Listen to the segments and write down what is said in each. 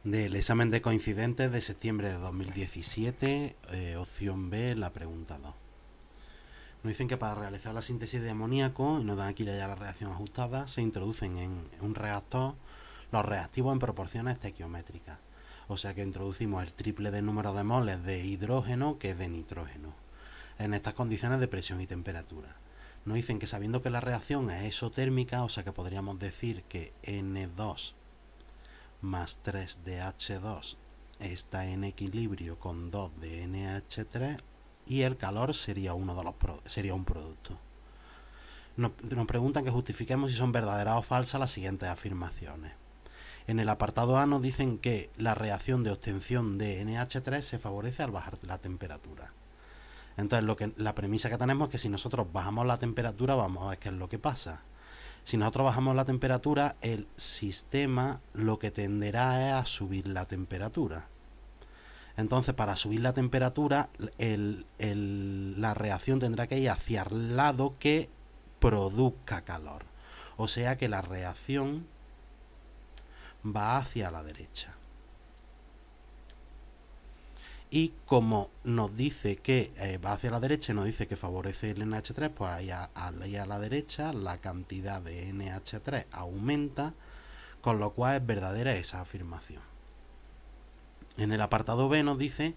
Del examen de coincidentes de septiembre de 2017, opción B, la pregunta 2. Nos dicen que para realizar la síntesis de amoníaco, y nos dan aquí ya la reacción ajustada, se introducen en un reactor los reactivos en proporciones estequiométricas. O sea que introducimos el triple del número de moles de hidrógeno que es de nitrógeno, en estas condiciones de presión y temperatura. Nos dicen que sabiendo que la reacción es exotérmica, o sea que podríamos decir que N2 más 3 de H2 está en equilibrio con 2 de NH3 y el calor sería un producto. Nos preguntan que justifiquemos si son verdaderas o falsas las siguientes afirmaciones. En el apartado A nos dicen que la reacción de obtención de NH3 se favorece al bajar la temperatura. Entonces la premisa que tenemos es que si nosotros bajamos la temperatura vamos a ver qué es lo que pasa. Si nosotros bajamos la temperatura, el sistema lo que tenderá es a subir la temperatura. Entonces, para subir la temperatura, la reacción tendrá que ir hacia el lado que produzca calor. O sea que la reacción va hacia la derecha. Y como nos dice que va hacia la derecha y nos dice que favorece el NH3, pues ahí a la derecha la cantidad de NH3 aumenta, con lo cual es verdadera esa afirmación. En el apartado B nos dice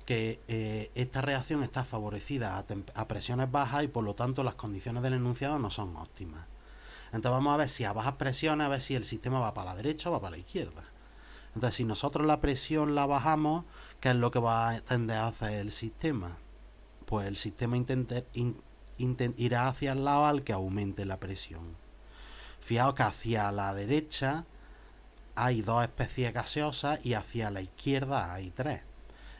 que esta reacción está favorecida a presiones bajas y por lo tanto las condiciones del enunciado no son óptimas. Entonces vamos a ver si a bajas presiones, a ver si el sistema va para la derecha o va para la izquierda. Entonces si nosotros la presión la bajamos, ¿qué es lo que va a tender a hacer el sistema? Pues el sistema irá hacia el lado al que aumente la presión. Fijaos que hacia la derecha hay dos especies gaseosas y hacia la izquierda hay tres.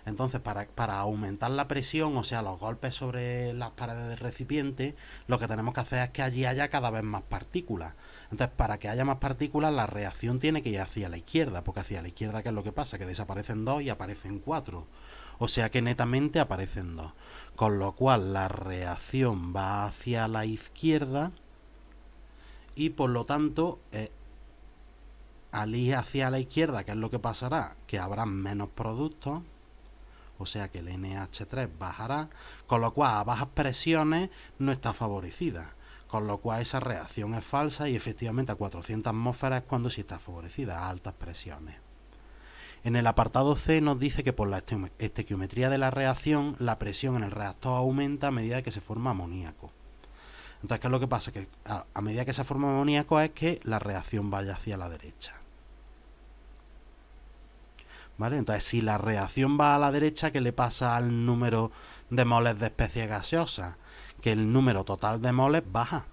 Entonces, para aumentar la presión, o sea, los golpes sobre las paredes del recipiente, lo que tenemos que hacer es que allí haya cada vez más partículas. Entonces, para que haya más partículas, la reacción tiene que ir hacia la izquierda, porque hacia la izquierda, ¿qué es lo que pasa? Que desaparecen dos y aparecen cuatro. O sea que netamente aparecen dos. Con lo cual, la reacción va hacia la izquierda y por lo tanto, al ir hacia la izquierda, ¿qué es lo que pasará? Que habrá menos productos. O sea que el NH3 bajará, con lo cual a bajas presiones no está favorecida, con lo cual esa reacción es falsa y efectivamente a 400 atmósferas es cuando sí está favorecida, a altas presiones. En el apartado C nos dice que por la estequiometría de la reacción, la presión en el reactor aumenta a medida que se forma amoníaco. Entonces, ¿qué es lo que pasa? Que a medida que se forma amoníaco es que la reacción vaya hacia la derecha. ¿Vale? Entonces, si la reacción va a la derecha, ¿qué le pasa al número de moles de especies gaseosas? Que el número total de moles baja,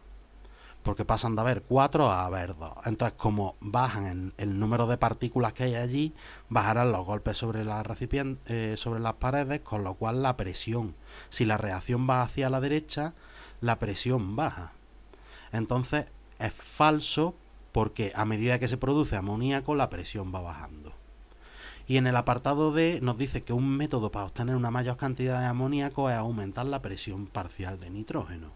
porque pasan de haber 4 a haber 2. Entonces, como bajan el número de partículas que hay allí, bajarán los golpes sobre sobre las paredes, con lo cual la presión, si la reacción va hacia la derecha, la presión baja. Entonces, es falso porque a medida que se produce amoníaco, la presión va bajando. Y en el apartado D nos dice que un método para obtener una mayor cantidad de amoníaco es aumentar la presión parcial de nitrógeno.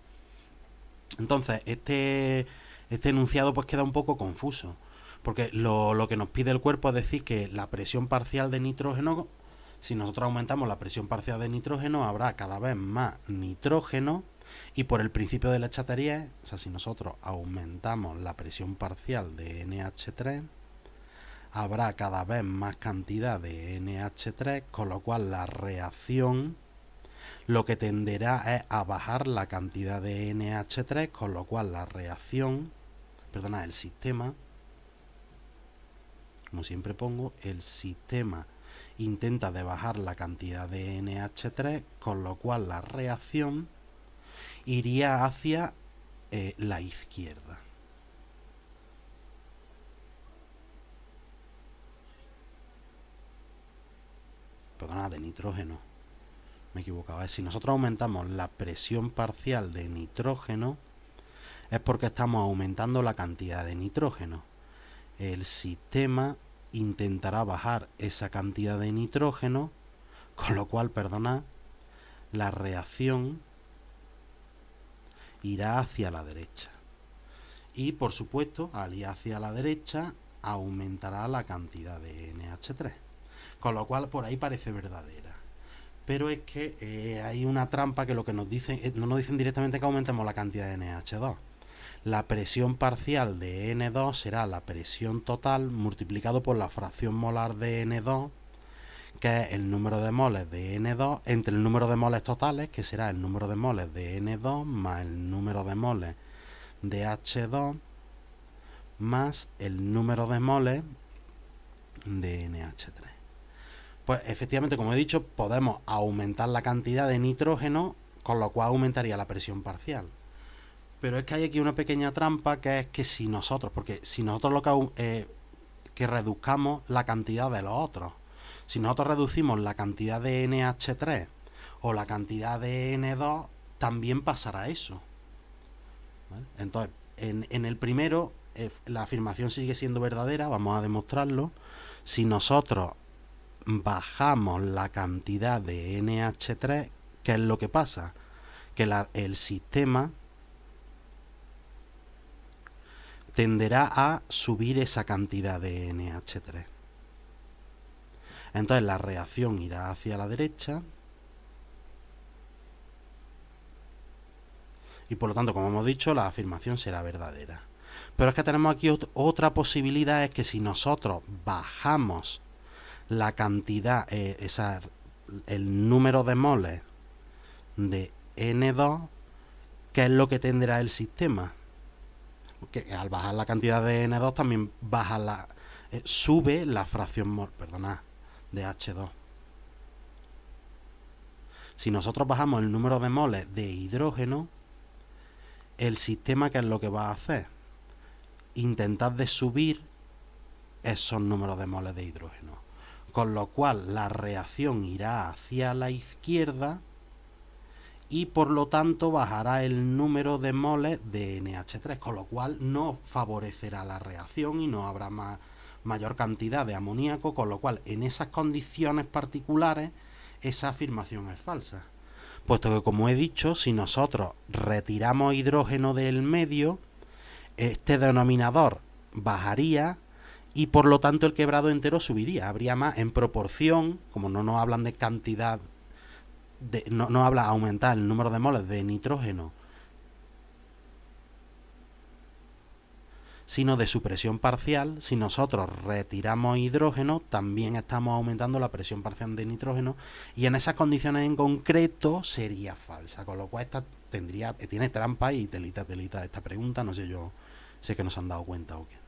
Entonces, este enunciado pues queda un poco confuso, porque lo que nos pide el cuerpo es decir que la presión parcial de nitrógeno, si nosotros aumentamos la presión parcial de nitrógeno, habrá cada vez más nitrógeno, y por el principio de la chatería, o sea, si nosotros aumentamos la presión parcial de NH3, habrá cada vez más cantidad de NH3, con lo cual la reacción lo que tenderá es a bajar la cantidad de NH3, con lo cual la reacción, el sistema, como siempre pongo, el sistema intenta de bajar la cantidad de NH3, con lo cual la reacción iría hacia la izquierda. De nitrógeno. Me equivocaba. Si nosotros aumentamos la presión parcial de nitrógeno, es porque estamos aumentando la cantidad de nitrógeno. El sistema intentará bajar esa cantidad de nitrógeno, con lo cual, la reacción irá hacia la derecha. Y por supuesto, al ir hacia la derecha, aumentará la cantidad de NH3. Con lo cual por ahí parece verdadera. Pero es que hay una trampa que lo que nos dicen, no nos dicen directamente que aumentemos la cantidad de NH2. La presión parcial de N2 será la presión total multiplicado por la fracción molar de N2, que es el número de moles de N2 entre el número de moles totales, que será el número de moles de N2 más el número de moles de H2 más el número de moles de NH3. Pues efectivamente, como he dicho, podemos aumentar la cantidad de nitrógeno, con lo cual aumentaría la presión parcial. Pero es que hay aquí una pequeña trampa, que es que si nosotros lo que reduzcamos la cantidad de los otros, si nosotros reducimos la cantidad de NH3 o la cantidad de N2, también pasará eso. ¿Vale? Entonces, en el primero, la afirmación sigue siendo verdadera, vamos a demostrarlo. Si nosotros bajamos la cantidad de NH3, ¿qué es lo que pasa? Que el sistema tenderá a subir esa cantidad de NH3. Entonces la reacción irá hacia la derecha y por lo tanto, como hemos dicho, la afirmación será verdadera. Pero es que tenemos aquí otra posibilidad, es que si nosotros bajamos la cantidad, el número de moles de N2, ¿qué es lo que tendrá el sistema? Que al bajar la cantidad de N2 también sube la fracción de H2. Si nosotros bajamos el número de moles de hidrógeno, el sistema, ¿qué es lo que va a hacer? Intentar de subir esos números de moles de hidrógeno. Con lo cual la reacción irá hacia la izquierda y por lo tanto bajará el número de moles de NH3, con lo cual no favorecerá la reacción y no habrá mayor cantidad de amoníaco, con lo cual en esas condiciones particulares esa afirmación es falsa. Puesto que, como he dicho, si nosotros retiramos hidrógeno del medio, este denominador bajaría y por lo tanto el quebrado entero subiría. Habría más en proporción, como no nos hablan de cantidad, no habla aumentar el número de moles de nitrógeno, sino de su presión parcial. Si nosotros retiramos hidrógeno, también estamos aumentando la presión parcial de nitrógeno y en esas condiciones en concreto sería falsa, con lo cual tiene trampa y telita esta pregunta. No sé yo, sé que nos han dado cuenta o qué.